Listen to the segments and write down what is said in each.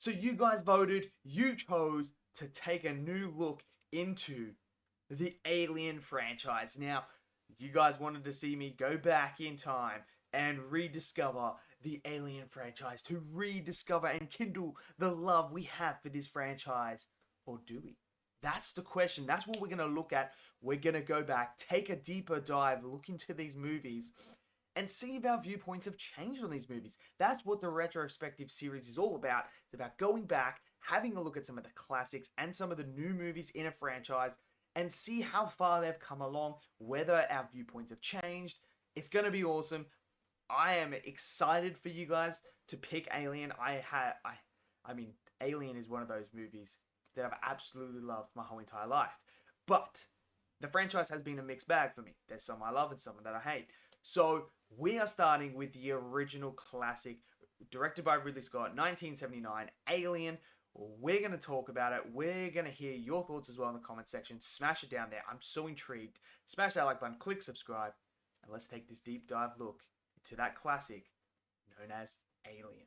So you guys voted, you chose to take a new look into the Alien franchise. Now, you guys wanted to see me go back in time and rediscover the Alien franchise, to rediscover and kindle the love we have for this franchise. Or do we? That's the question. That's what we're going to look at. We're going to go back, take a deeper dive, look into these movies, and see if our viewpoints have changed on these movies. That's what the Retrospective series is all about. It's about going back, having a look at some of the classics and some of the new movies in a franchise, and see how far they've come along, whether our viewpoints have changed. It's going to be awesome. I am excited for you guys to pick Alien. I mean, Alien is one of those movies that I've absolutely loved my whole entire life. But the franchise has been a mixed bag for me. There's some I love and some that I hate. So we are starting with the original classic, directed by Ridley Scott, 1979, Alien. We're going to talk about it. We're going to hear your thoughts as well in the comment section. Smash it down there. I'm so intrigued. Smash that like button, click subscribe, and let's take this deep dive look into that classic known as Alien.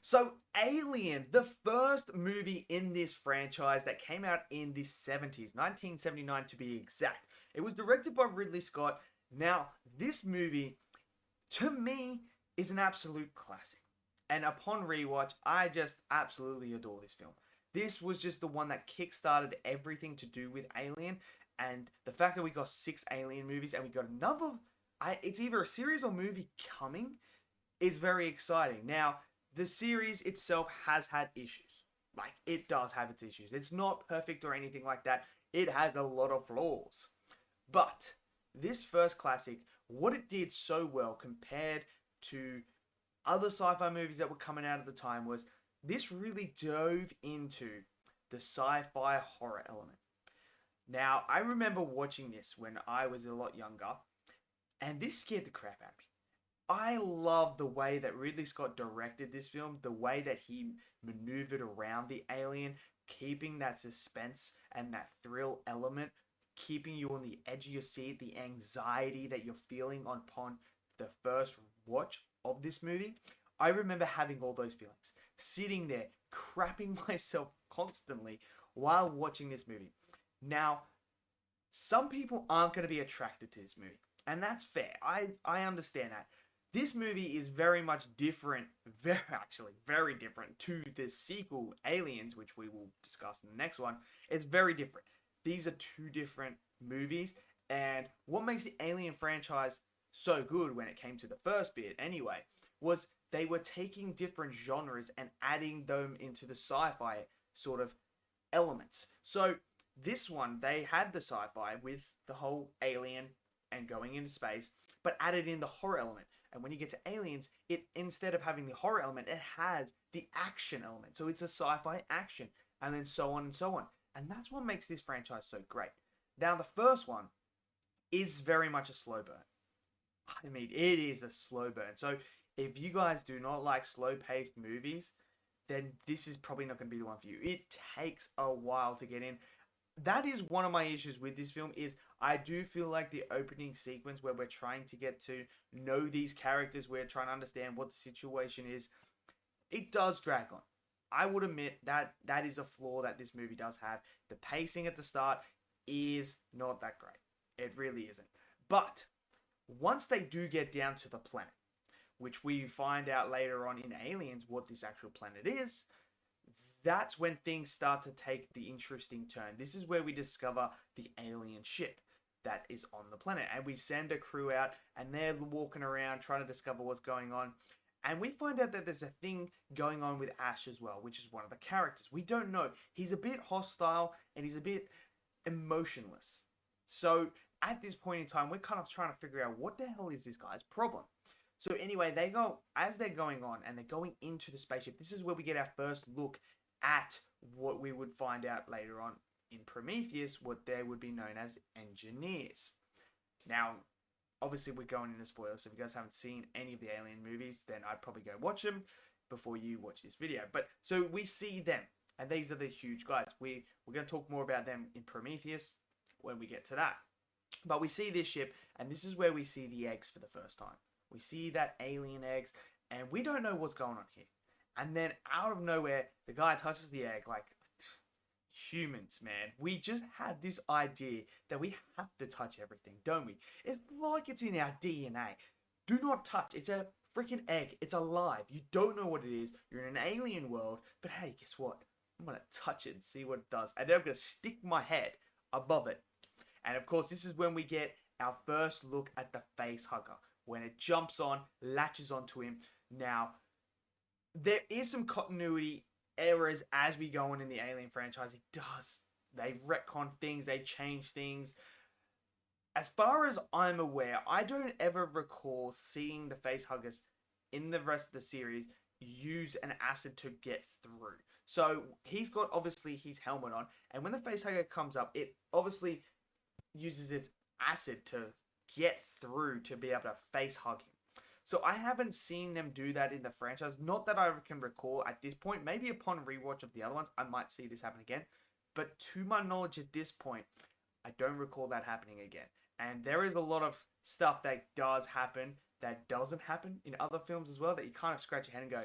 So, Alien, the first movie in this franchise that came out in the 70s, 1979 to be exact. It was directed by Ridley Scott. Now, this movie, to me, is an absolute classic. And upon rewatch, I just absolutely adore this film. This was just the one that kickstarted everything to do with Alien. And the fact that we got 6 Alien movies and we got another, it's either a series or movie coming, is very exciting. Now, the series itself has had issues. Like, it does have its issues. It's not perfect or anything like that. It has a lot of flaws. But this first classic, what it did so well compared to other sci-fi movies that were coming out at the time was this really dove into the sci-fi horror element. Now, I remember watching this when I was a lot younger, and this scared the crap out of me. I love the way that Ridley Scott directed this film, the way that he maneuvered around the alien, keeping that suspense and that thrill element, keeping you on the edge of your seat, the anxiety that you're feeling upon the first watch of this movie. I remember having all those feelings, sitting there, crapping myself constantly while watching this movie. Now, some people aren't going to be attracted to this movie, and that's fair. I understand that. This movie is very much different, very different to the sequel, Aliens, which we will discuss in the next one. It's very different. These are two different movies, and what makes the Alien franchise so good when it came to the first bit anyway, was they were taking different genres and adding them into the sci-fi sort of elements. So this one, they had the sci-fi with the whole alien and going into space, but added in the horror element. And when you get to Aliens, it, instead of having the horror element, it has the action element. So it's a sci-fi action, and then so on and so on. And that's what makes this franchise so great. Now, the first one is very much a slow burn. I mean, it is a slow burn. So if you guys do not like slow-paced movies, then this is probably not going to be the one for you. It takes a while to get in. That is one of my issues with this film, is I do feel like the opening sequence where we're trying to get to know these characters, we're trying to understand what the situation is, it does drag on. I would admit that that is a flaw that this movie does have. The pacing at the start is not that great. It really isn't. But once they do get down to the planet, which we find out later on in Aliens what this actual planet is, that's when things start to take the interesting turn. This is where we discover the alien ship that is on the planet. And we send a crew out, and they're walking around trying to discover what's going on. And we find out that there's a thing going on with Ash as well, which is one of the characters. We don't know. He's a bit hostile, and he's a bit emotionless. So at this point in time, we're kind of trying to figure out what the hell is this guy's problem. So anyway, they go, as they're going on, and they're going into the spaceship, this is where we get our first look at what we would find out later on in Prometheus, what they would be known as engineers. Now, obviously we're going into spoilers, so if you guys haven't seen any of the Alien movies, then I'd probably go watch them before you watch this video. But so we see them, and these are the huge guys. We're going to talk more about them in Prometheus when we get to that. But we see this ship, and this is where we see the eggs for the first time. We see that alien eggs, and we don't know what's going on here. And then out of nowhere, the guy touches the egg like, humans, man. We just had this idea that we have to touch everything, don't we? It's like it's in our DNA. Do not touch. It's a freaking egg. It's alive. You don't know what it is. You're in an alien world. But hey, guess what? I'm going to touch it and see what it does. And then I'm going to stick my head above it. And of course, this is when we get our first look at the Facehugger. When it jumps on, latches onto him. Now, there is some continuity errors as we go on in the Alien franchise. It does. They retcon things. They change things. As far as I'm aware, I don't ever recall seeing the Facehuggers in the rest of the series use an acid to get through. So he's got obviously his helmet on, and when the Facehugger comes up, it obviously uses its acid to get through to be able to face hug him. So I haven't seen them do that in the franchise. Not that I can recall at this point. Maybe upon rewatch of the other ones, I might see this happen again. But to my knowledge at this point, I don't recall that happening again. And there is a lot of stuff that does happen that doesn't happen in other films as well, that you kind of scratch your head and go,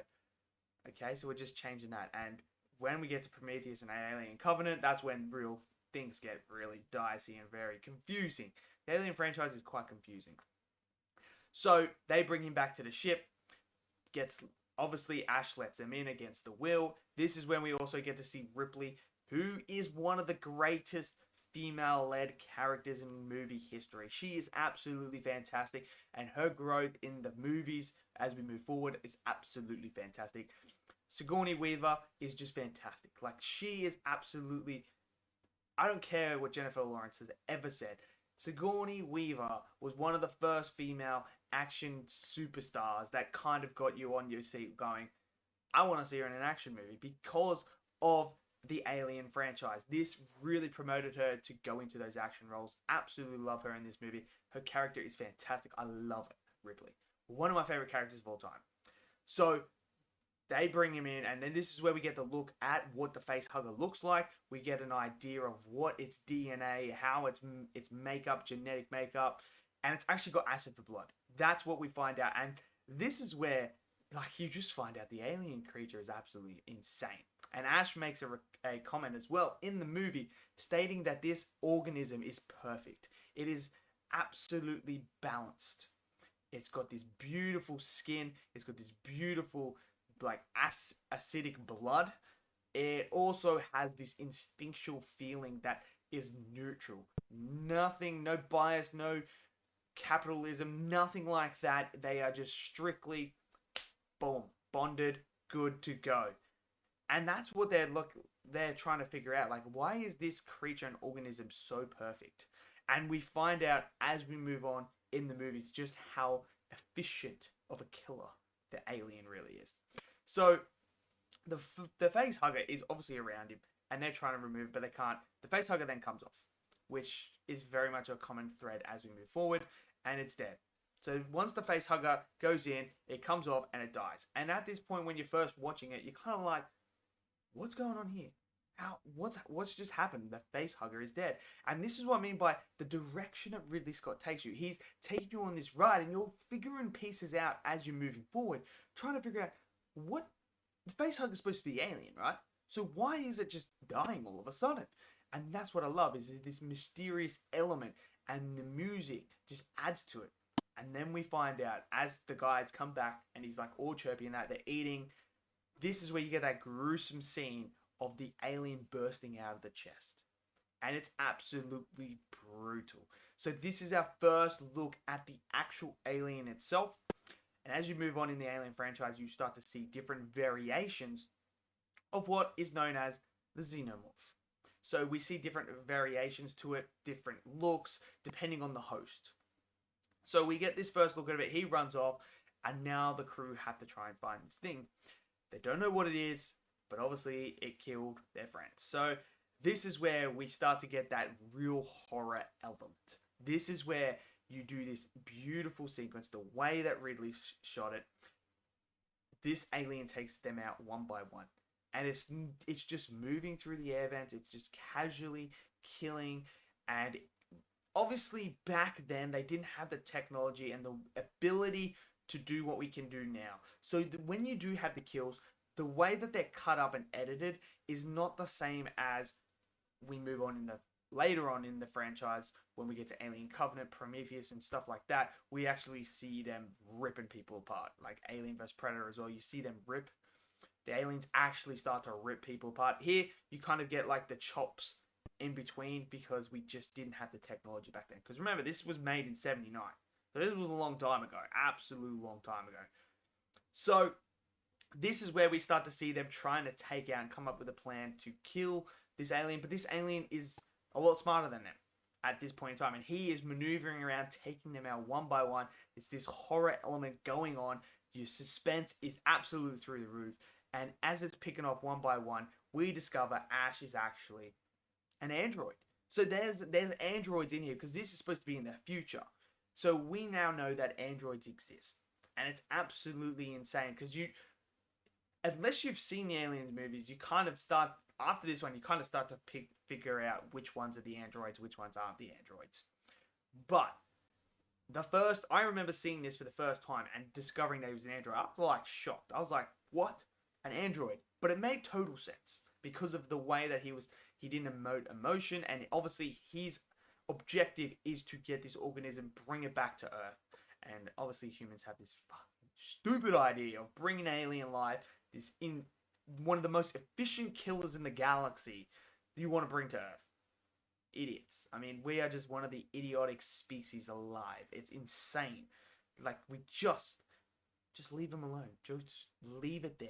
okay, so we're just changing that. And when we get to Prometheus and Alien Covenant, that's when real things get really dicey and very confusing. The Alien franchise is quite confusing. So they bring him back to the ship. Obviously Ash lets him in against the will. This is when we also get to see Ripley, who is one of the greatest female-led characters in movie history. She is absolutely fantastic, and her growth in the movies as we move forward is absolutely fantastic. Sigourney Weaver is just fantastic. Like, she is absolutely... I don't care what Jennifer Lawrence has ever said. Sigourney Weaver was one of the first female action superstars that kind of got you on your seat going, I want to see her in an action movie, because of the Alien franchise. This really promoted her to go into those action roles. Absolutely love her in this movie. Her character is fantastic. I love it, Ripley. One of my favorite characters of all time. So they bring him in, and then this is where we get to look at what the Facehugger looks like. We get an idea of what its DNA, how its makeup, genetic makeup, and it's actually got acid for blood. That's what we find out, and this is where, like, you just find out the alien creature is absolutely insane. And Ash makes a comment as well in the movie stating that this organism is perfect. It is absolutely balanced. It's got this beautiful skin. It's got this beautiful, like, acidic blood. It also has this instinctual feeling that is neutral. Nothing, no bias, no capitalism, nothing like that. They are just strictly, boom, bonded, good to go. And that's what they're trying to figure out. Like, why is this creature and organism so perfect? And we find out as we move on in the movies just how efficient of a killer the alien really is. So the Facehugger is obviously around him, and they're trying to remove it, but they can't. The Facehugger then comes off, which is very much a common thread as we move forward, and it's dead. So once the Facehugger goes in, it comes off and it dies. And at this point, when you're first watching it, you're kind of like, what's going on here? What's just happened? The Facehugger is dead. And this is what I mean by the direction that Ridley Scott takes you. He's taking you on this ride, and you're figuring pieces out as you're moving forward, trying to figure out what the Facehugger is supposed to be the alien, right? So why is it just dying all of a sudden? And that's what I love, is this mysterious element, and the music just adds to it. And then we find out as the guys come back, and he's like all chirpy and that they're eating. This is where you get that gruesome scene of the alien bursting out of the chest. And it's absolutely brutal. So this is our first look at the actual alien itself. And as you move on in the Alien franchise, you start to see different variations of what is known as the Xenomorph. So we see different variations to it, different looks, depending on the host. So we get this first look at it. He runs off, and now the crew have to try and find this thing. They don't know what it is, but obviously it killed their friends. So this is where we start to get that real horror element. This is where you do this beautiful sequence, the way that Ridley shot it. This alien takes them out one by one. And it's just moving through the air vents. It's just casually killing. And obviously back then they didn't have the technology and the ability to do what we can do now. So when you do have the kills, the way that they're cut up and edited is not the same as we move on in the later on in the franchise when we get to Alien Covenant, Prometheus, and stuff like that. We actually see them ripping people apart, like Alien vs Predator as well. You see them rip. The aliens actually start to rip people apart. Here, you kind of get like the chops in between because we just didn't have the technology back then. Because remember, this was made in '79. So this was a long time ago. Absolute long time ago. So this is where we start to see them trying to take out and come up with a plan to kill this alien. But this alien is a lot smarter than them at this point in time. And he is maneuvering around, taking them out one by one. It's this horror element going on. Your suspense is absolutely through the roof. And as it's picking off one by one, we discover Ash is actually an android. So there's androids in here because this is supposed to be in the future. So we now know that androids exist. And it's absolutely insane because unless you've seen the Aliens movies, you kind of start, after this one, you kind of start to figure out which ones are the androids, which ones aren't the androids. But I remember seeing this for the first time and discovering that he was an android. I was like shocked. I was like, what? An android? But it made total sense because of the way that he didn't emote emotion, and obviously his objective is to get this organism, bring it back to Earth. And obviously humans have this fucking stupid idea of bringing an alien life, this in one of the most efficient killers in the galaxy, you want to bring to Earth. Idiots. I mean, we are just one of the idiotic species alive. It's insane. Like, we just leave them alone. Just leave it there.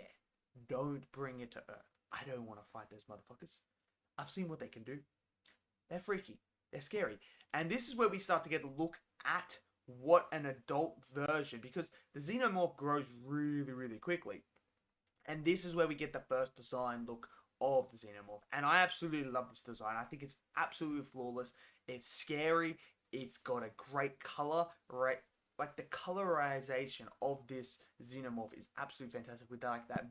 Don't bring it to Earth. I don't want to fight those motherfuckers. I've seen what they can do. They're freaky. They're scary. And this is where we start to get a look at what an adult version, because the Xenomorph grows really, really quickly. And this is where we get the first design look of the Xenomorph. And I absolutely love this design. I think it's absolutely flawless. It's scary. It's got a great color, right? Like the colorization of this Xenomorph is absolutely fantastic with like that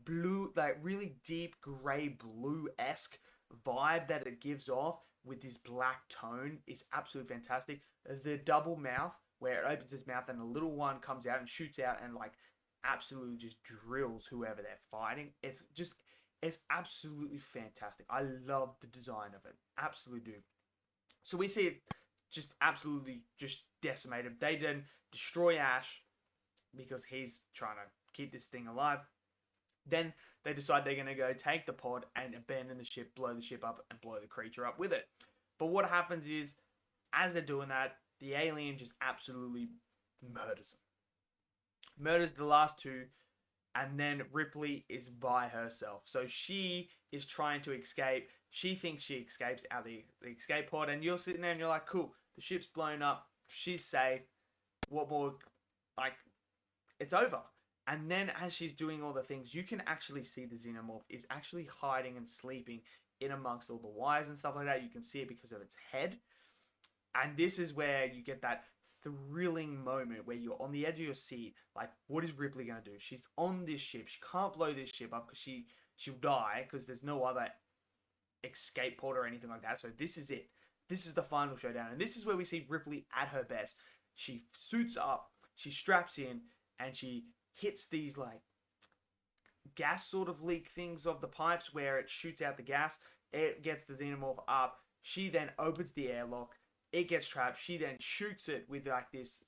blue, like really deep gray blue-esque vibe that it gives off with this black tone is absolutely fantastic. The double mouth where it opens its mouth and a little one comes out and shoots out and like absolutely just drills whoever they're fighting. It's absolutely fantastic. I love the design of it. Absolutely do. So we see it just absolutely just decimated. They then destroy Ash because he's trying to keep this thing alive. Then they decide they're going to go take the pod and abandon the ship, blow the ship up, and blow the creature up with it. But what happens is, as they're doing that, the alien just absolutely murders them. Murders the last two, and then Ripley is by herself. So she is trying to escape. She thinks she escapes out of the escape pod, and you're sitting there and you're like, cool, the ship's blown up, she's safe. What more? Like, it's over. And then as she's doing all the things, you can actually see the Xenomorph is actually hiding and sleeping in amongst all the wires and stuff like that. You can see it because of its head. And this is where you get that thrilling moment where you're on the edge of your seat. Like, what is Ripley going to do? She's on this ship. She can't blow this ship up because she'll die because there's no other escape pod or anything like that. So this is it. This is the final showdown. And this is where we see Ripley at her best. She suits up, she straps in, and she hits these like gas sort of leak things of the pipes where it shoots out the gas. It gets the Xenomorph up. She then opens the airlock. It gets trapped. She then shoots it with like this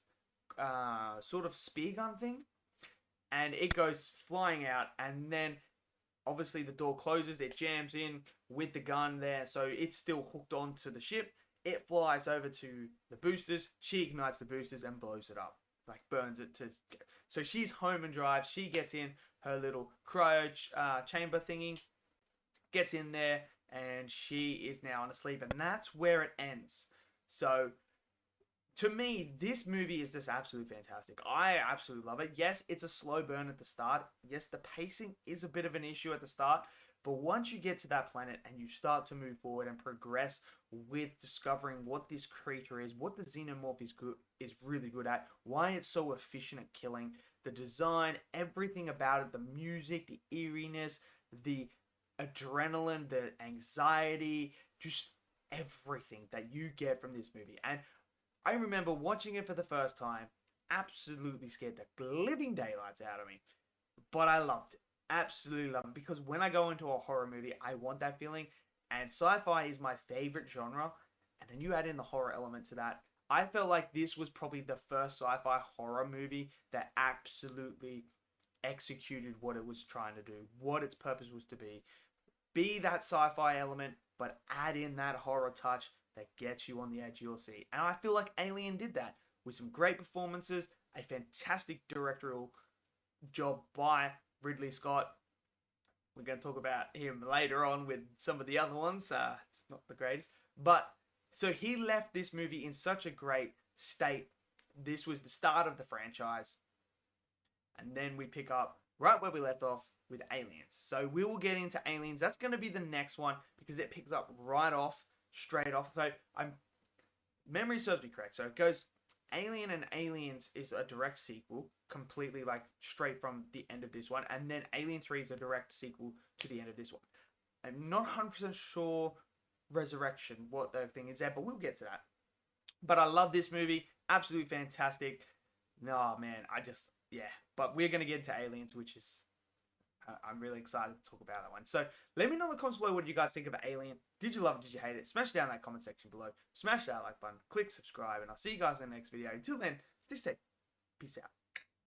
sort of spear gun thing. And it goes flying out. And then obviously the door closes. It jams in with the gun there. So it's still hooked onto the ship. It flies over to the boosters. She ignites the boosters and blows it up. Like burns it to... So she's home and drive. She gets in her little cryo chamber thingy. Gets in there. And she is now on a sleep. And that's where it ends. So, to me, this movie is just absolutely fantastic. I absolutely love it. Yes, it's a slow burn at the start. Yes, the pacing is a bit of an issue at the start. But once you get to that planet and you start to move forward and progress with discovering what this creature is, what the Xenomorph is really good at, why it's so efficient at killing, the design, everything about it, the music, the eeriness, the adrenaline, the anxiety, just everything that you get from this movie. And I remember watching it for the first time, absolutely scared the living daylights out of me. But I loved it. Absolutely loved it. Because when I go into a horror movie, I want that feeling. And sci-fi is my favorite genre. And then you add in the horror element to that. I felt like this was probably the first sci-fi horror movie that absolutely executed what it was trying to do, what its purpose was to be that sci-fi element, but add in that horror touch that gets you on the edge of your seat. And I feel like Alien did that with some great performances, a fantastic directorial job by Ridley Scott. We're going to talk about him later on with some of the other ones. It's not the greatest. But so he left this movie in such a great state. This was the start of the franchise. And then we pick up right where we left off with Aliens. So we will get into Aliens. That's going to be the next one because it picks up right off, straight off. So memory serves me correct. So it goes Alien and Aliens is a direct sequel, completely like straight from the end of this one. And then Alien 3 is a direct sequel to the end of this one. I'm not 100% sure Resurrection, what the thing is there, but we'll get to that. But I love this movie. Absolutely fantastic. No, man, yeah. But we're going to get into Aliens, which is, I'm really excited to talk about that one. So let me know in the comments below what you guys think about Alien. Did you love it? Did you hate it? Smash down that comment section below. Smash that like button. Click subscribe. And I'll see you guys in the next video. Until then, stay safe. Peace out.